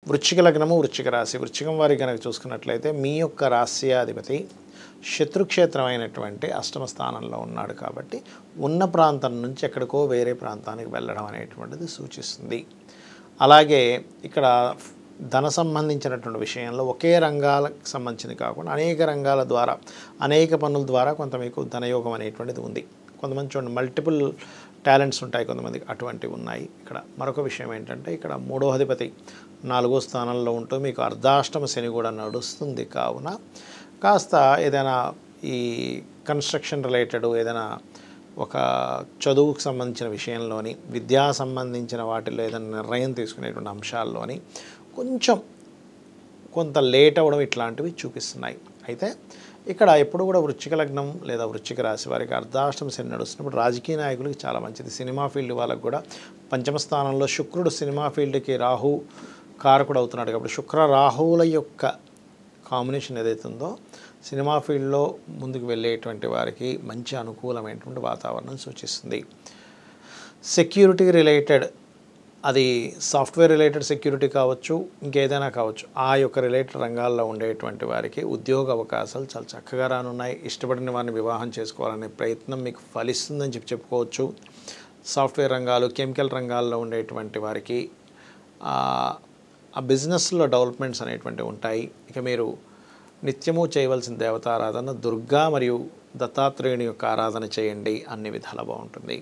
వృశ్చిక లగ్నము వృశ్చిక రాశి వృశ్చికం వారి కనుక చూసుకున్నట్లయితే మీ యొక్క రాశ్యాధిపతి శత్రుక్షేత్రమైనటువంటి అష్టమ స్థానంలో ఉన్నాడు కాబట్టి ఉన్న ప్రాంతం నుంచి ఎక్కడికో వేరే ప్రాంతానికి వెళ్ళడం అనేటువంటిది సూచిస్తుంది. అలాగే ఇక్కడ ధన సంబంధించినటువంటి విషయంలో ఒకే రంగాలకు సంబంధించింది కాకుండా అనేక రంగాల ద్వారా అనేక పనుల ద్వారా కొంత మీకు ధనయోగం అనేటువంటిది ఉంది. కొంతమంది చూడండి మల్టిపుల్ టాలెంట్స్ ఉంటాయి, కొంతమందికి అటువంటివి ఉన్నాయి. ఇక్కడ మరొక విషయం ఏంటంటే ఇక్కడ 3వ అధిపతి 4వ స్థానంలో ఉంటూ మీకు అర్ధాష్టమ శని కూడా నడుస్తుంది. కావున కాస్త ఏదైనా ఈ కన్స్ట్రక్షన్ రిలేటెడ్ ఏదైనా ఒక చదువుకు సంబంధించిన విషయంలోని విద్యా సంబంధించిన వాటిల్లో ఏదైనా నిర్ణయం తీసుకునేటువంటి అంశాల్లోని కొంత లేట్ అవ్వడం ఇట్లాంటివి చూపిస్తున్నాయి. అయితే ఇక్కడ ఎప్పుడు కూడా వృశ్చిక లగ్నం లేదా వృశ్చిక రాశి వారికి అర్ధాష్టమ శని నడుస్తున్నప్పుడు రాజకీయ నాయకులకి చాలా మంచిది. సినిమా ఫీల్డ్ వాళ్ళకు కూడా పంచమ స్థానంలో శుక్రుడు సినిమా ఫీల్డ్కి రాహు కారకుడు అవుతున్నాడు కాబట్టి శుక్ర రాహువుల యొక్క కాంబినేషన్ ఏదైతే ఉందో సినిమా ఫీల్డ్లో ముందుకు వెళ్ళేటువంటి వారికి మంచి అనుకూలమైనటువంటి వాతావరణం సూచిస్తుంది. సెక్యూరిటీ రిలేటెడ్, అది సాఫ్ట్వేర్ రిలేటెడ్ సెక్యూరిటీ కావచ్చు, ఇంకేదైనా కావచ్చు, ఆ యొక్క రిలేటెడ్ రంగాల్లో ఉండేటువంటి వారికి ఉద్యోగ అవకాశాలు చాలా చక్కగా రానున్నాయి. ఇష్టపడిన వారిని వివాహం చేసుకోవాలనే ప్రయత్నం మీకు ఫలిస్తుందని చెప్పుకోవచ్చు. సాఫ్ట్వేర్ రంగాలు, కెమికల్ రంగాల్లో ఉండేటువంటి వారికి ఆ బిజినెస్లో డెవలప్మెంట్స్ అనేటువంటివి ఉంటాయి. ఇక మీరు నిత్యము చేయవలసిన దేవతారాధన దుర్గా మరియు దత్తాత్రేయుని యొక్క ఆరాధన చేయండి, అన్ని విధాలా బాగుంటుంది.